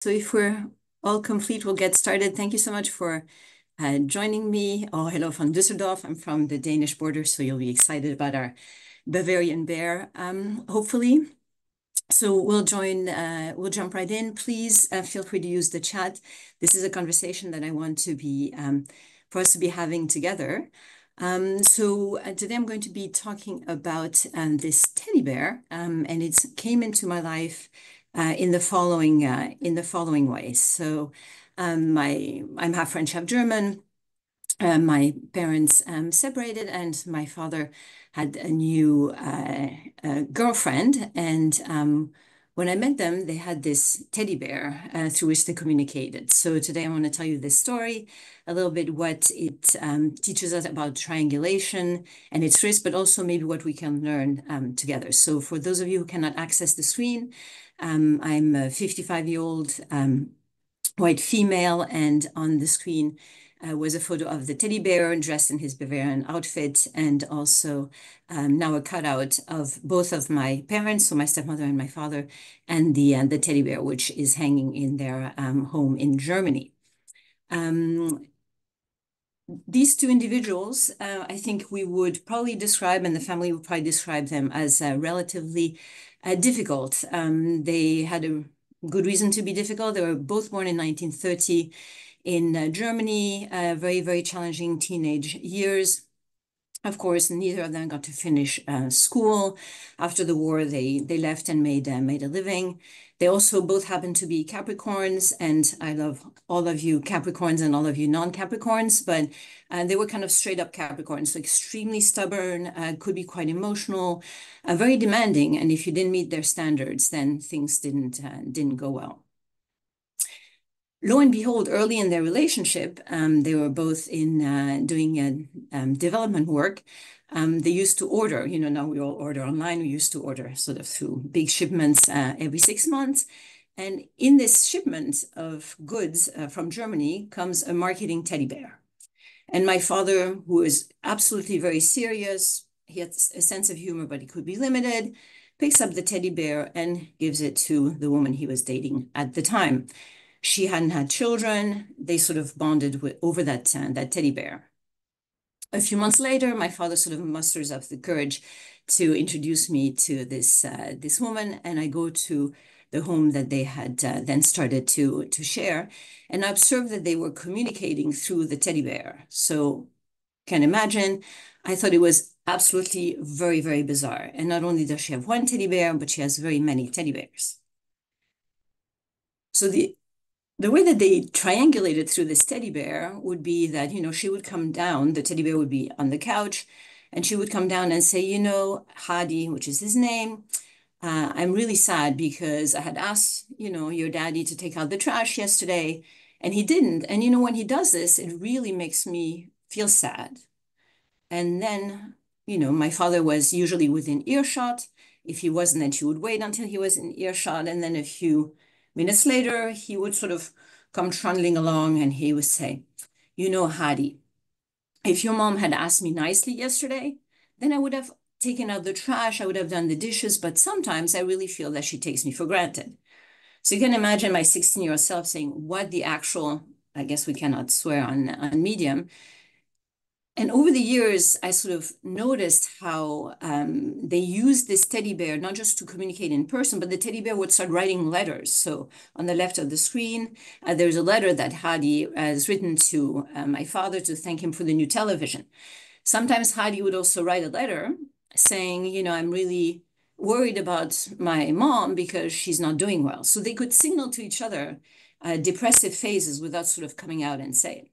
So if we're all complete, we'll get started. Thank you so much for joining me. Oh, hello from Düsseldorf. I'm from the Danish border, so you'll be excited about our Bavarian bear, hopefully. So we'll jump right in. Please feel free to use the chat. This is a conversation that I want to be, for us to be having together. Today I'm going to be talking about this teddy bear, and it came into my life in the following ways. So I'm half French, half German. My parents separated, and my father had a new girlfriend. And when I met them, they had this teddy bear through which they communicated. So today I want to tell you this story, a little bit what it teaches us about triangulation and its risk, but also maybe what we can learn together. So for those of you who cannot access the screen, I'm a 55-year-old white female, and on the screen was a photo of the teddy bear dressed in his Bavarian outfit, and also now a cutout of both of my parents, so my stepmother and my father, and the teddy bear, which is hanging in their home in Germany. These two individuals, I think we would probably describe, and the family would probably describe them as relatively difficult. They had a good reason to be difficult. They were both born in 1930 in Germany, very, very challenging teenage years. Of course, neither of them got to finish school. After the war, they left and made a living. They also both happen to be Capricorns, and I love all of you Capricorns and all of you non-Capricorns, but they were kind of straight up Capricorns, so extremely stubborn, could be quite emotional, very demanding, and if you didn't meet their standards, then things didn't go well. Lo and behold, early in their relationship, they were both in doing development work. They used to order, now we all order online. We used to order sort of through big shipments every 6 months. And in this shipment of goods from Germany comes a marketing teddy bear. And my father, who is absolutely very serious, he has a sense of humor, but he could be limited, picks up the teddy bear and gives it to the woman he was dating at the time. She hadn't had children. They sort of bonded over that teddy bear. A few months later, my father sort of musters up the courage to introduce me to this woman, and I go to the home that they had then started to share, and I observed that they were communicating through the teddy bear. So, can imagine, I thought it was absolutely very, very bizarre. And not only does she have one teddy bear, but she has very many teddy bears. So the way that they triangulated through this teddy bear would be that, she would come down, the teddy bear would be on the couch, and she would come down and say, Hardy, which is his name, I'm really sad because I had asked, your daddy to take out the trash yesterday, and he didn't. And, when he does this, it really makes me feel sad. And then, my father was usually within earshot. If he wasn't, then she would wait until he was in earshot. And then a few minutes later, he would sort of come trundling along and he would say, Hadi, if your mom had asked me nicely yesterday, then I would have taken out the trash, I would have done the dishes, but sometimes I really feel that she takes me for granted. So you can imagine my 16-year-old self saying, what the actual, I guess we cannot swear on Medium. And over the years, I sort of noticed how they used this teddy bear, not just to communicate in person, but the teddy bear would start writing letters. So on the left of the screen, there's a letter that Hadi has written to my father to thank him for the new television. Sometimes Hadi would also write a letter saying, I'm really worried about my mom because she's not doing well. So they could signal to each other depressive phases without sort of coming out and say it.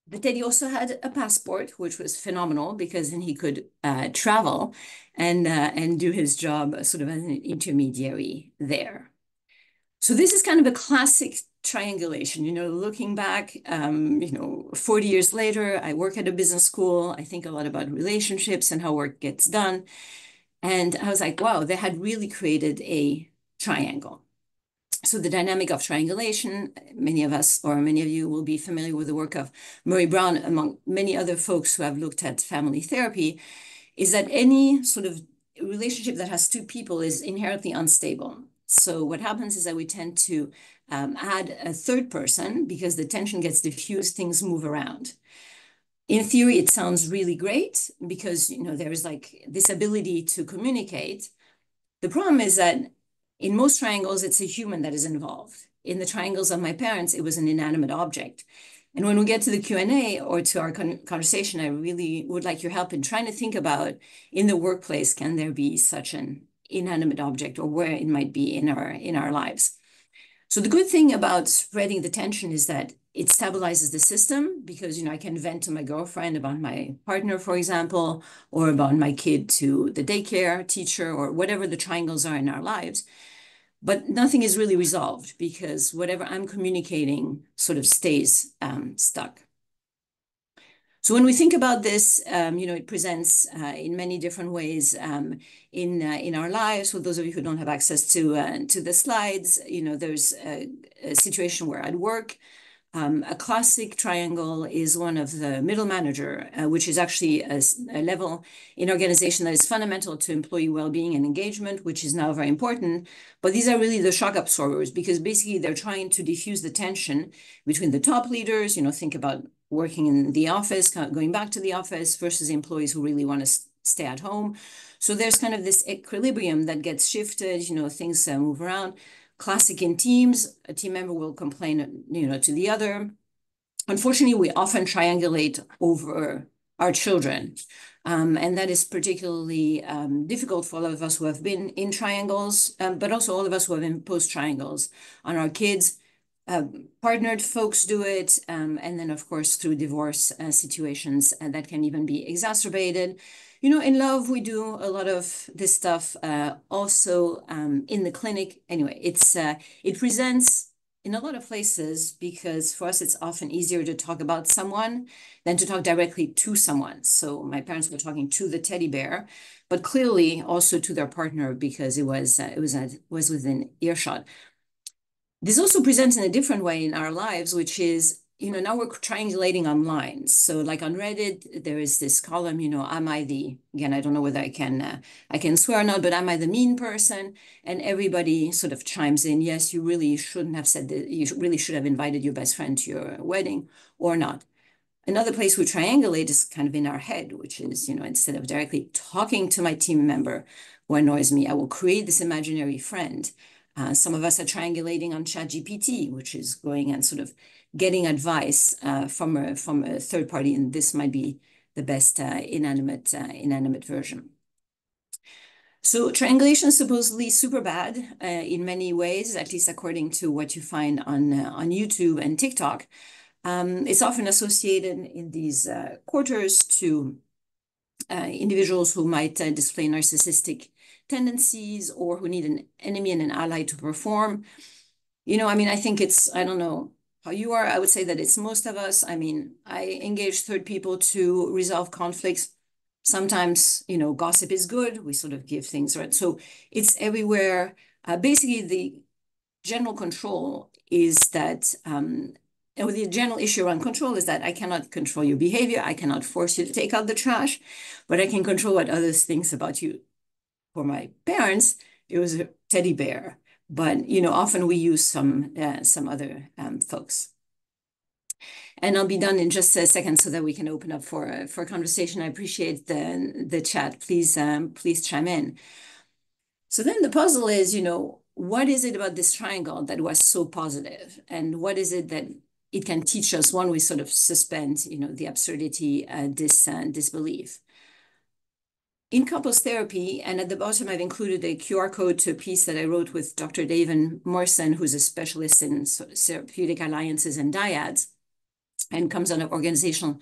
But then he also had a passport, which was phenomenal because then he could travel and do his job sort of as an intermediary there. So this is kind of a classic triangulation, looking back, 40 years later, I work at a business school. I think a lot about relationships and how work gets done. And I was like, wow, they had really created a triangle. So the dynamic of triangulation, many of us or many of you will be familiar with the work of Murray Brown, among many other folks who have looked at family therapy, is that any sort of relationship that has two people is inherently unstable. So what happens is that we tend to add a third person because the tension gets diffused, things move around. In theory, it sounds really great because, there's like this ability to communicate. The problem is that in most triangles, it's a human that is involved. In the triangles of my parents, it was an inanimate object. And when we get to the Q&A or to our conversation, I really would like your help in trying to think about, in the workplace, can there be such an inanimate object, or where it might be in our lives? So the good thing about spreading the tension is that it stabilizes the system because, I can vent to my girlfriend about my partner, for example, or about my kid to the daycare teacher, or whatever the triangles are in our lives. But nothing is really resolved because whatever I'm communicating sort of stays stuck. So when we think about this, it presents in many different ways in our lives. For those of you who don't have access to the slides, there's a situation where at work, a classic triangle is one of the middle manager, which is actually a level in organization that is fundamental to employee well-being and engagement, which is now very important. But these are really the shock absorbers because basically they're trying to diffuse the tension between the top leaders, think about working in the office, going back to the office versus employees who really want to stay at home. So there's kind of this equilibrium that gets shifted, things move around. Classic in teams, a team member will complain, to the other. Unfortunately, we often triangulate over our children. And that is particularly difficult for all of us who have been in triangles, but also all of us who have imposed triangles on our kids. Partnered folks do it, and then, of course, through divorce situations that can even be exacerbated. In love, we do a lot of this stuff also in the clinic. Anyway, it presents in a lot of places because for us, it's often easier to talk about someone than to talk directly to someone. So my parents were talking to the teddy bear, but clearly also to their partner because it was within earshot. This also presents in a different way in our lives, which is, now we're triangulating online. So like on Reddit, there is this column, am I again, I don't know whether I can swear or not, but am I the mean person? And everybody sort of chimes in, yes, you really shouldn't have said that, you really should have invited your best friend to your wedding or not. Another place we triangulate is kind of in our head, which is, instead of directly talking to my team member who annoys me, I will create this imaginary friend. Some of us are triangulating on ChatGPT, which is going and sort of getting advice from a third party, and this might be the best inanimate version. So triangulation is supposedly super bad in many ways, at least according to what you find on YouTube and TikTok. It's often associated in these quarters to individuals who might display narcissistic tendencies or who need an enemy and an ally to perform. I think I don't know how you are. I would say that it's most of us. I engage third people to resolve conflicts. Sometimes, gossip is good. We sort of give things, right? So it's everywhere. Basically, the general control is that, or the general issue around control is that I cannot control your behavior. I cannot force you to take out the trash, but I can control what others think about you. For my parents, it was a teddy bear, but often we use some other folks. And I'll be done in just a second so that we can open up for conversation. I appreciate the chat. Please chime in. So then the puzzle is, what is it about this triangle that was so positive, and what is it that it can teach us when we sort of suspend, the absurdity, disbelief. In couples therapy, and at the bottom, I've included a QR code to a piece that I wrote with Dr. David Morrison, who's a specialist in therapeutic alliances and dyads, and comes out of organizational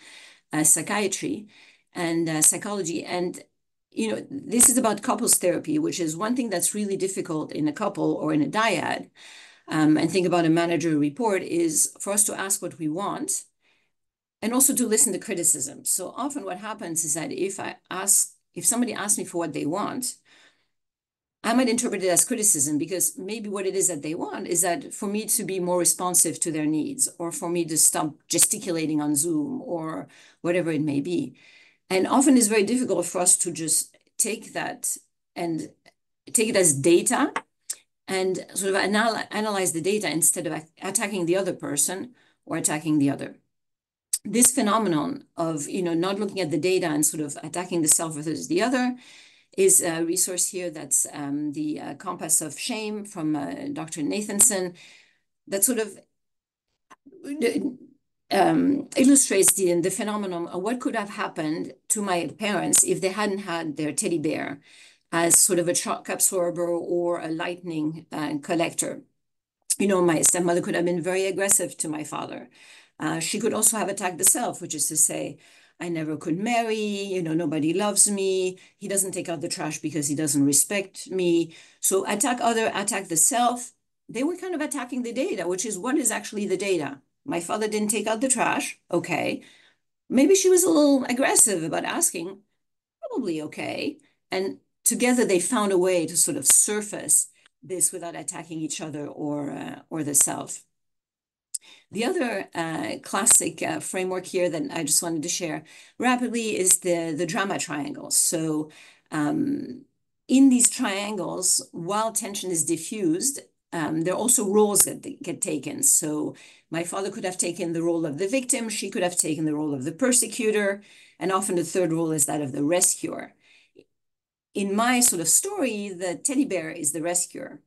psychiatry and psychology. And, this is about couples therapy, which is one thing that's really difficult in a couple or in a dyad. And think about a manager report is for us to ask what we want and also to listen to criticism. So often what happens is that if somebody asks me for what they want, I might interpret it as criticism because maybe what it is that they want is that for me to be more responsive to their needs or for me to stop gesticulating on Zoom or whatever it may be. And often it's very difficult for us to just take that and take it as data and sort of analyze the data instead of attacking the other person or attacking the other. This phenomenon of, not looking at the data and sort of attacking the self versus the other is a resource here that's the Compass of Shame from Dr. Nathanson that sort of illustrates the phenomenon of what could have happened to my parents if they hadn't had their teddy bear as sort of a shock absorber or a lightning collector. My stepmother could have been very aggressive to my father. She could also have attacked the self, which is to say, I never could marry, nobody loves me. He doesn't take out the trash because he doesn't respect me. So attack the self. They were kind of attacking the data, which is what is actually the data. My father didn't take out the trash. Okay. Maybe she was a little aggressive about asking. Probably okay. And together they found a way to sort of surface this without attacking each other or the self. The other classic framework here that I just wanted to share rapidly is the drama triangle. So in these triangles, while tension is diffused, there are also roles that get taken. So my father could have taken the role of the victim. She could have taken the role of the persecutor. And often the third role is that of the rescuer. In my sort of story, the teddy bear is the rescuer,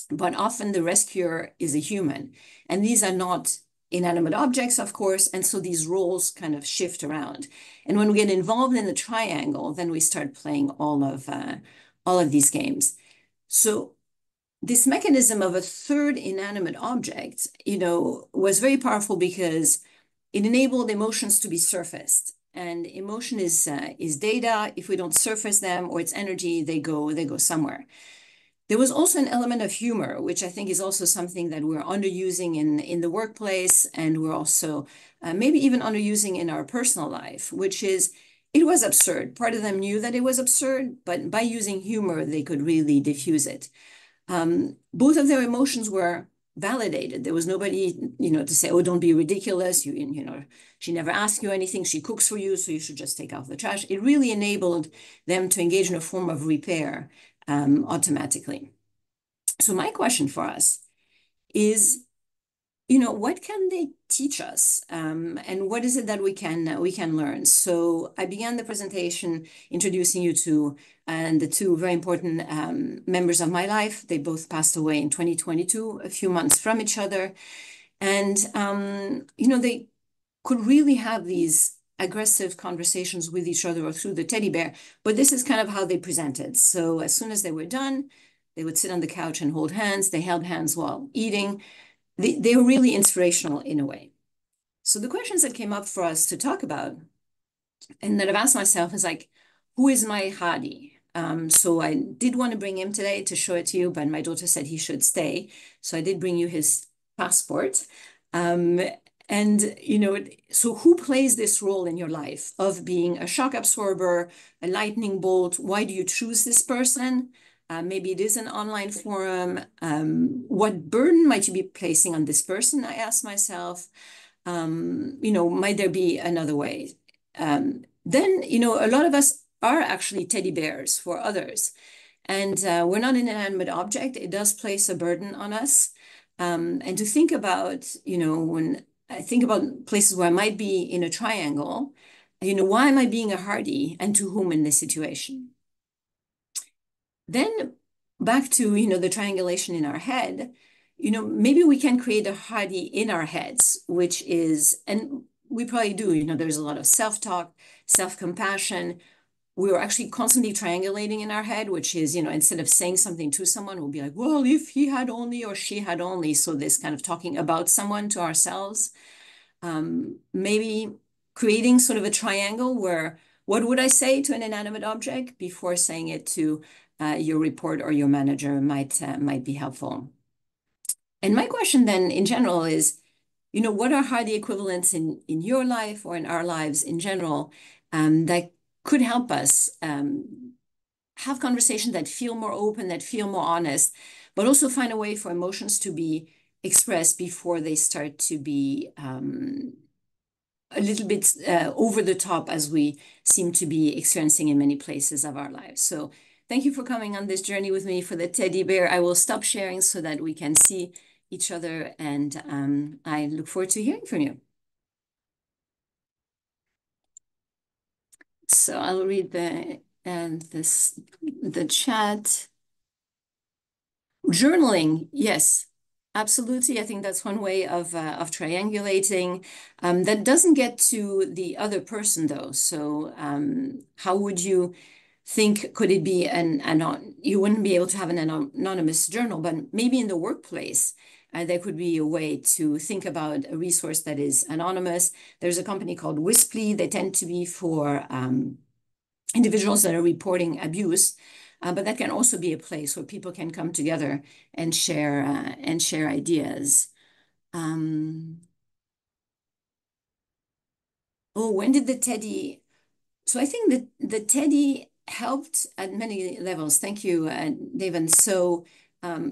but often the rescuer is a human. And these are not inanimate objects, of course, and so these roles kind of shift around. And when we get involved in the triangle, then we start playing all of these games. So this mechanism of a third inanimate object, was very powerful because it enabled emotions to be surfaced. And emotion is data. If we don't surface them or its energy, they go somewhere. There was also an element of humor, which I think is also something that we're underusing in the workplace, and we're also maybe even underusing in our personal life, which is it was absurd. Part of them knew that it was absurd, but by using humor, they could really diffuse it. Both of their emotions were validated. There was nobody, to say, oh, don't be ridiculous. She never asked you anything. She cooks for you, so you should just take out the trash. It really enabled them to engage in a form of repair automatically. So my question for us is, what can they teach us? And what is it that we can learn? So I began the presentation introducing you to the two very important members of my life. They both passed away in 2022, a few months from each other. And, they could really have these aggressive conversations with each other or through the teddy bear, but this is kind of how they presented. So as soon as they were done, they would sit on the couch and hold hands. They held hands while eating. They were really inspirational in a way. So the questions that came up for us to talk about and that I've asked myself is like, who is my Hardy? So I did want to bring him today to show it to you, but my daughter said he should stay. So I did bring you his passport. So who plays this role in your life of being a shock absorber, a lightning bolt? Why do you choose this person? Maybe it is an online forum. What burden might you be placing on this person? I ask myself. Might there be another way? Then, a lot of us are actually teddy bears for others. And we're not an inanimate object. It does place a burden on us. And to think about, when I think about places where I might be in a triangle, why am I being a Hardy and to whom in this situation? Then back to, the triangulation in our head, maybe we can create a Hardy in our heads, which is, and we probably do, there's a lot of self-talk, self-compassion. We're actually constantly triangulating in our head, which is, instead of saying something to someone, we'll be like, well, if he had only or she had only. So this kind of talking about someone to ourselves, maybe creating sort of a triangle where what would I say to an inanimate object before saying it to your report or your manager might be helpful. And my question then in general is, what are Hardy equivalents in your life or in our lives in general that could help us have conversations that feel more open, that feel more honest, but also find a way for emotions to be expressed before they start to be a little bit over the top as we seem to be experiencing in many places of our lives. So Thank you for coming on this journey with me for the teddy bear. I will stop sharing so that we can see each other, and I look forward to hearing from you. So I'll read the chat. Journaling, yes, absolutely. I think that's one way of triangulating. That doesn't get to the other person though. So how would you think, could it be you wouldn't be able to have an anonymous journal, but maybe in the workplace, there could be a way to think about a resource that is anonymous. There's a company called Whisply. They tend to be for individuals that are reporting abuse, but that can also be a place where people can come together and share ideas. Oh, when did the teddy? So I think that the teddy helped at many levels. Thank you, David. So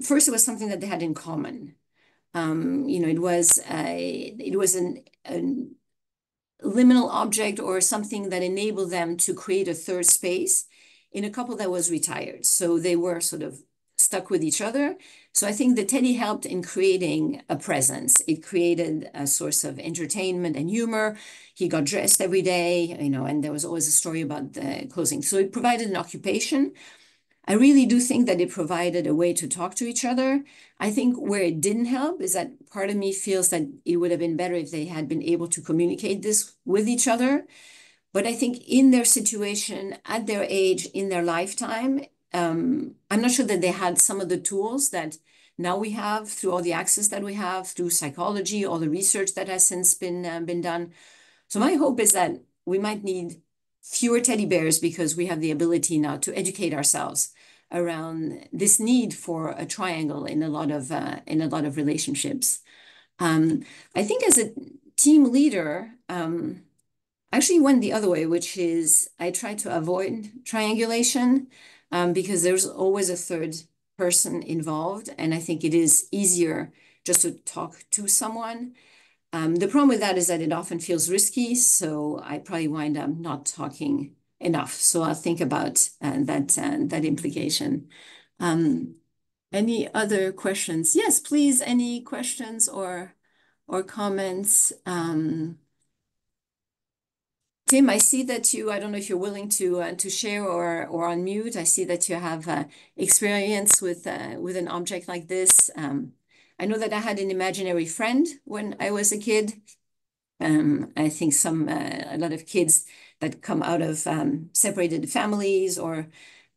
first, it was something that they had in common. It was an liminal object or something that enabled them to create a third space in a couple that was retired. So they were sort of stuck with each other. So I think the teddy helped in creating a presence. It created a source of entertainment and humor. He got dressed every day, and there was always a story about the clothing. So it provided an occupation. I really do think that it provided a way to talk to each other. I think where it didn't help is that part of me feels that it would have been better if they had been able to communicate this with each other. But I think in their situation, at their age, in their lifetime, I'm not sure that they had some of the tools that now we have through all the access that we have through psychology, all the research that has since been done. So my hope is that we might need fewer teddy bears because we have the ability now to educate ourselves around this need for a triangle in a lot of relationships. I think as a team leader, I actually went the other way, which is I try to avoid triangulation because there's always a third person involved, and I think it is easier just to talk to someone. The problem with that is that it often feels risky, so I probably wind up not talking enough. So I'll think about that implication. Any other questions? Yes, please. Any questions or comments? Tim, I see that I don't know if you're willing to share or unmute. I see that you have experience with an object like this. I know that I had an imaginary friend when I was a kid. I think a lot of kids that come out of separated families or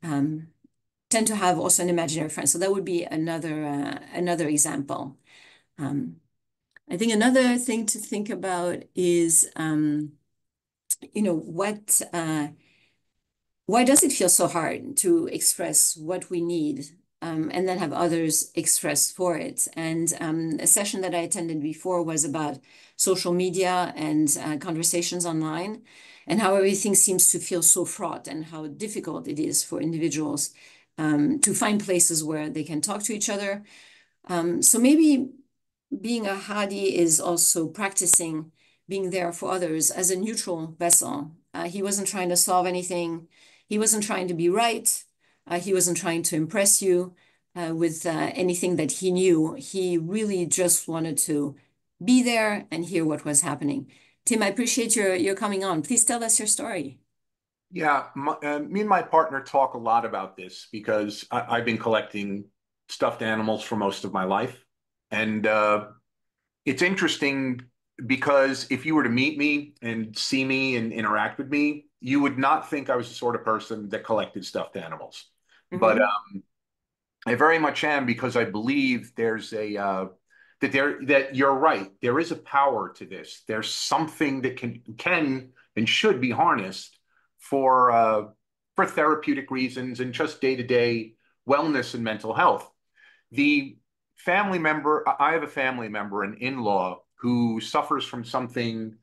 tend to have also an imaginary friend. So that would be another example. I think another thing to think about is, why does it feel so hard to express what we need and then have others express for it? And a session that I attended before was about social media and conversations online and how everything seems to feel so fraught and how difficult it is for individuals to find places where they can talk to each other. So maybe being a Hardy is also practicing being there for others as a neutral vessel. He wasn't trying to solve anything. He wasn't trying to be right. He wasn't trying to impress you with anything that he knew. He really just wanted to be there and hear what was happening. Tim, I appreciate your coming on. Please tell us your story. Yeah, me and my partner talk a lot about this because I've been collecting stuffed animals for most of my life. And it's interesting because if you were to meet me and see me and interact with me, you would not think I was the sort of person that collected stuffed animals. But Mm-hmm. I very much am because I believe that you're right. There is a power to this. There's something that can and should be harnessed for therapeutic reasons and just day-to-day wellness and mental health. The family member, I have a family member, an in-law, who suffers from something.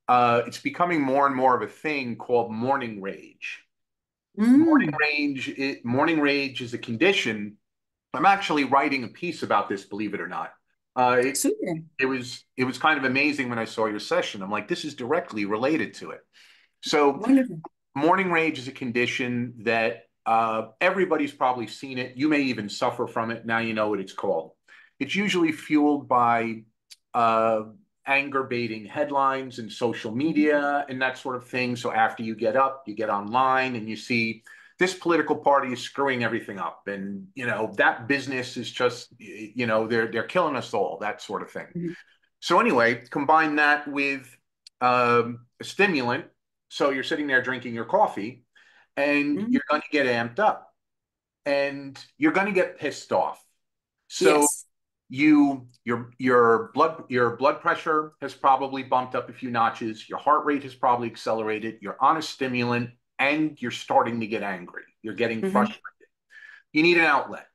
It's becoming more and more of a thing called morning rage. Mm. Morning rage is a condition. I'm actually writing a piece about this, believe it or not. Uh, it, Super. it was kind of amazing when I saw your session. I'm like, this is directly related to it. So Wonderful. morning rage is a condition that Everybody's probably seen it. You may even suffer from it. Now you know what it's called. It's usually fueled by uh, anger baiting headlines and social media and that sort of thing. So after you get up, you get online and you see this political party is screwing everything up, and that business is just they're killing us all, that sort of thing. Mhm. So anyway, combine that with a stimulant. So you're sitting there drinking your coffee, and Mhm. you're going to get amped up, and you're going to get pissed off. So Yes. your blood pressure has probably bumped up a few notches. Your heart rate has probably accelerated. You're on a stimulant, and you're starting to get angry. You're getting Hmm. frustrated. You need an outlet,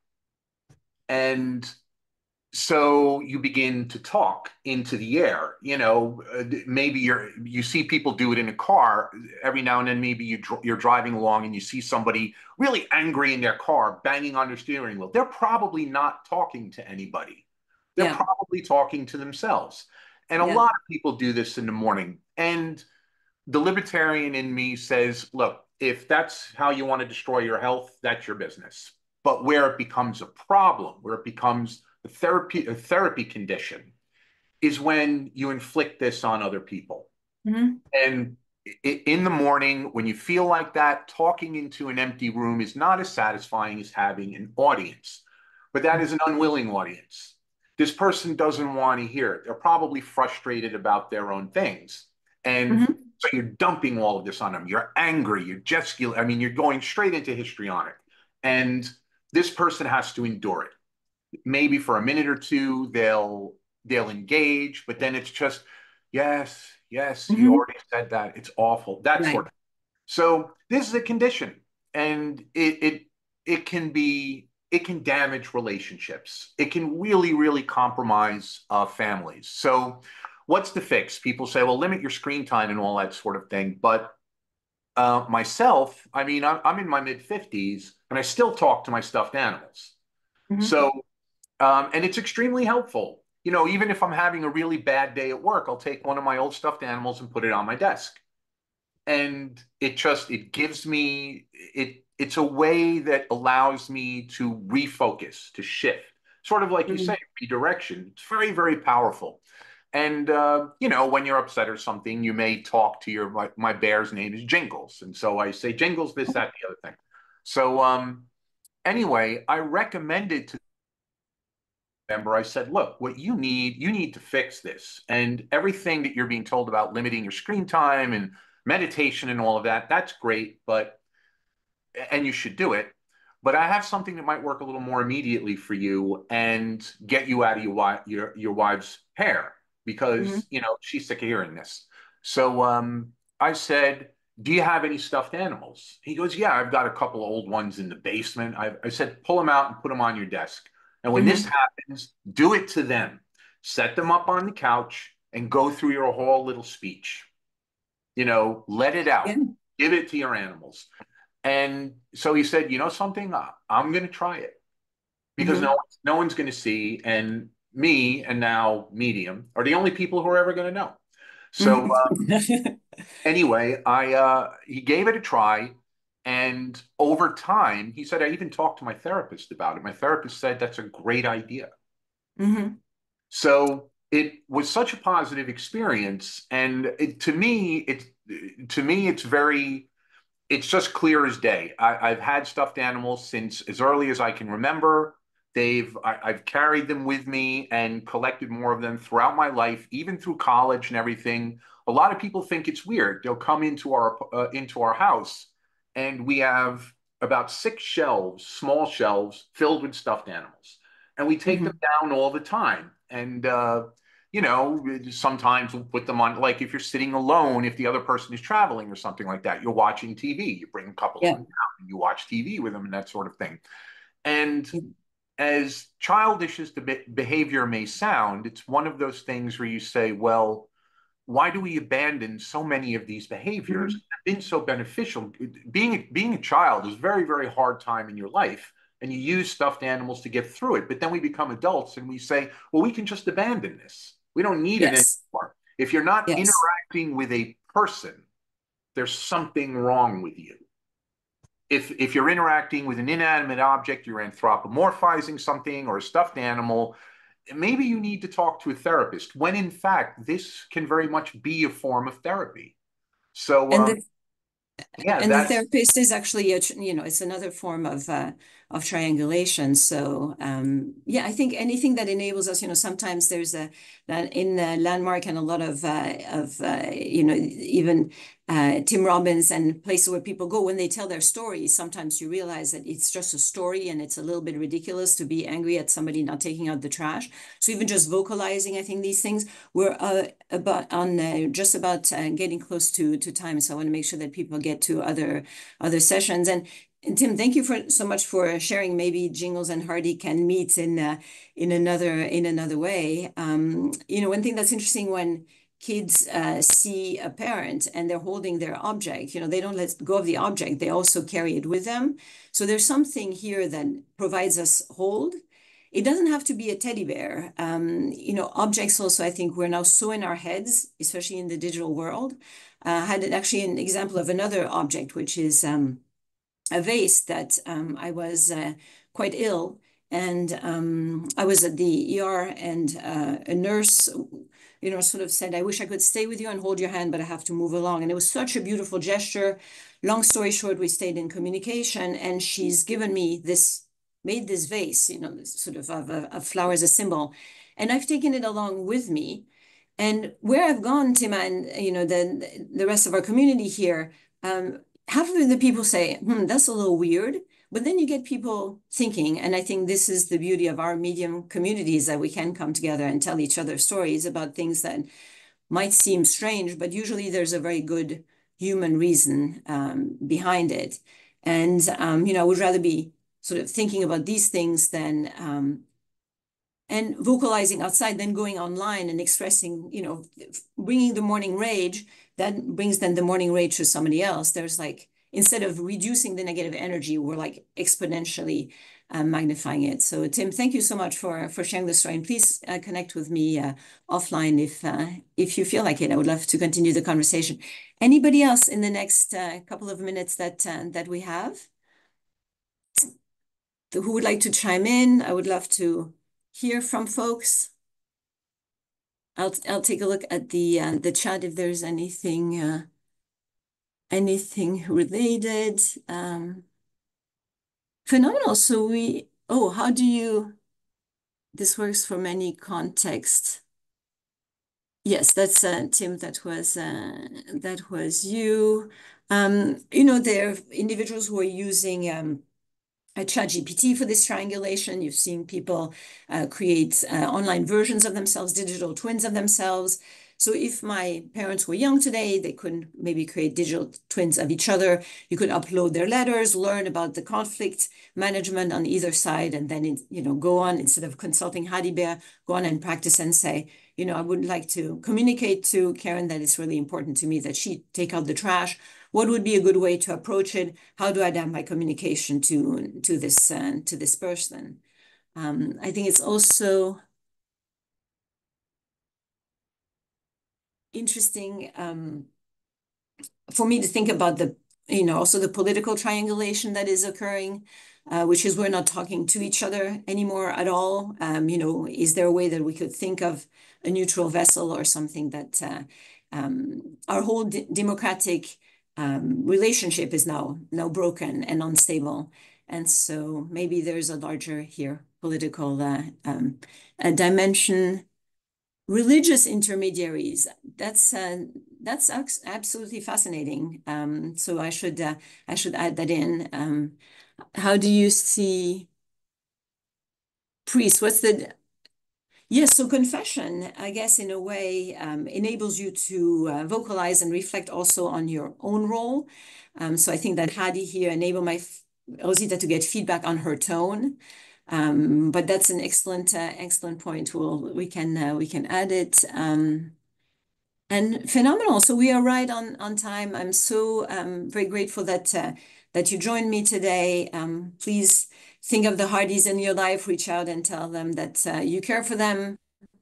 and so you begin to talk into the air. Maybe you see people do it in a car every now and then. Maybe you're driving along and you see somebody really angry in their car, banging on their steering wheel. They're probably not talking to anybody. They're Yeah. probably talking to themselves. And a Yeah. lot of people do this in the morning. And the libertarian in me says, look, if that's how you want to destroy your health, that's your business. But where it becomes a problem, where it becomes a therapy condition, is when you inflict this on other people. Hmm. And in the morning, when you feel like that, talking into an empty room is not as satisfying as having an audience. But that is an unwilling audience. This person doesn't want to hear it. They're probably frustrated about their own things. And Hmm. so you're dumping all of this on them. You're angry. I mean, you're going straight into histrionic. And this person has to endure it. Maybe for a minute or two, they'll engage, but then it's just, yes, yes, you Hmm. already said that. It's awful. That sort Right. of. So this is a condition, and it can damage relationships. It can really, really compromise families. So what's the fix? People say, well, limit your screen time and all that sort of thing. But myself, I mean, I'm in my mid 50s, and I still talk to my stuffed animals. Hmm. So and it's extremely helpful. Even if I'm having a really bad day at work, I'll take one of my old stuffed animals and put it on my desk. And it gives me it's a way that allows me to refocus, to shift, sort of like you say, Hmm. redirection. It's very, very powerful. And when you're upset or something, you may talk to my bear's name is Jingles, and so I say Jingles, this, that, the other thing. So anyway, I recommended to member, I said, look, what you need to fix this. And everything that you're being told about limiting your screen time and meditation and all of that, that's great, and you should do it. But I have something that might work a little more immediately for you and get you out of your wife's hair, Hmm. because she's sick of hearing this. So I said, do you have any stuffed animals? He goes, yeah, I've got a couple of old ones in the basement. I said, pull them out and put them on your desk. And when this Hmm. happens, do it to them. Set them up on the couch and go through your whole little speech. Let it out. Yeah. Give it to your animals. And so he said, you know something? I'm going to try it, because Hmm. no one's going to see. And me and now Medium are the only people who are ever going to know. So Hmm. anyway, he gave it a try. And over time, he said, I even talked to my therapist about it. My therapist said, that's a great idea. Hmm. So it was such a positive experience. And to me, it's just clear as day. I've had stuffed animals since as early as I can remember. I've carried them with me and collected more of them throughout my life, even through college and everything. A lot of people think it's weird. They'll come into our house, and we have about 6 shelves, small shelves, filled with stuffed animals, and we take them Hmm. down all the time. And sometimes we'll put them on, like if you're sitting alone, if the other person is traveling or something like that, you're watching TV, you bring a couple of Yeah. them down and you watch TV with them and that sort of thing. And as childish as the behavior may sound, it's one of those things where you say, well, why do we abandon so many of these behaviors Hmm. that have been so beneficial? Being a child is a very, very hard time in your life, and you use stuffed animals to get through it. But then we become adults and we say, well, we can just abandon this. We don't need it Yes. anymore. If you're not Yes. interacting with a person, there's something wrong with you. if you're interacting with an inanimate object, you're anthropomorphizing something or a stuffed animal, maybe you need to talk to a therapist, when in fact, this can very much be a form of therapy. So, And the yeah, And the that's therapist is actually it's another form of triangulation. So yeah, I think anything that enables us, sometimes there's a that in the landmark and a lot of even Tim Robbins and places where people go when they tell their stories. Sometimes you realize that it's just a story and it's a little bit ridiculous to be angry at somebody not taking out the trash. So even just vocalizing, I think these things we're about on just about getting close to time, so I want to make sure that people get to other sessions. And Tim, thank you for so much for sharing. Maybe Jingles and Hardy can meet in another way. One thing that's interesting when kids see a parent and they're holding their object, they don't let go of the object; they also carry it with them. So there's something here that provides us hold. It doesn't have to be a teddy bear. Objects also, I think we're now so in our heads, especially in the digital world. I had actually an example of another object, which is a vase that I was quite ill. And I was at the ER, and a nurse, sort of said, I wish I could stay with you and hold your hand, but I have to move along. And it was such a beautiful gesture. Long story short, we stayed in communication, and she's given me made this vase, sort of flower as a symbol. And I've taken it along with me. And where I've gone, Tim, and the rest of our community here, half of the people say, that's a little weird. But then you get people thinking, and I think this is the beauty of our medium communities, that we can come together and tell each other stories about things that might seem strange, but usually there's a very good human reason behind it. And I would rather be sort of thinking about these things than and vocalizing outside, then going online and expressing, bringing the morning rage, that brings then the morning rage to somebody else. There's like, instead of reducing the negative energy, we're like exponentially magnifying it. So Tim, thank you so much for sharing the story. And please connect with me offline if you feel like it. I would love to continue the conversation. Anybody else in the next couple of minutes that we have? Who would like to chime in? I would love to hear from folks. I'll take a look at the chat if there's anything related. Phenomenal. So how do you? This works for many contexts. Yes, that's Tim. That was you. There are individuals who are using ChatGPT for this triangulation. You've seen people create online versions of themselves, digital twins of themselves. So if my parents were young today, they could maybe create digital twins of each other. You could upload their letters, learn about the conflict management on either side, and then go on, instead of consulting Hardy Bär, go on and practice and say, I would like to communicate to Karen that it's really important to me that she take out the trash. What would be a good way to approach it? How do I adapt my communication to this person? I think it's also interesting for me to think about also the political triangulation that is occurring, which is we're not talking to each other anymore at all. Is there a way that we could think of a neutral vessel or something that our whole democratic relationship is now broken and unstable. And so maybe there's a larger here political dimension. Religious intermediaries, that's absolutely fascinating. So I should add that in. How do you see priests? Yes, so confession, I guess, in a way, enables you to vocalize and reflect also on your own role. So I think that Hadi here enabled Rosita to get feedback on her tone. But that's an excellent point. We can add it. And phenomenal. So we are right on time. I'm so very grateful that you joined me today. Please think of the Hardys in your life, reach out and tell them that you care for them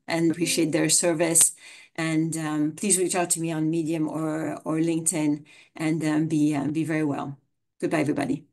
and appreciate their service. And please reach out to me on Medium or LinkedIn, and be very well. Goodbye, everybody.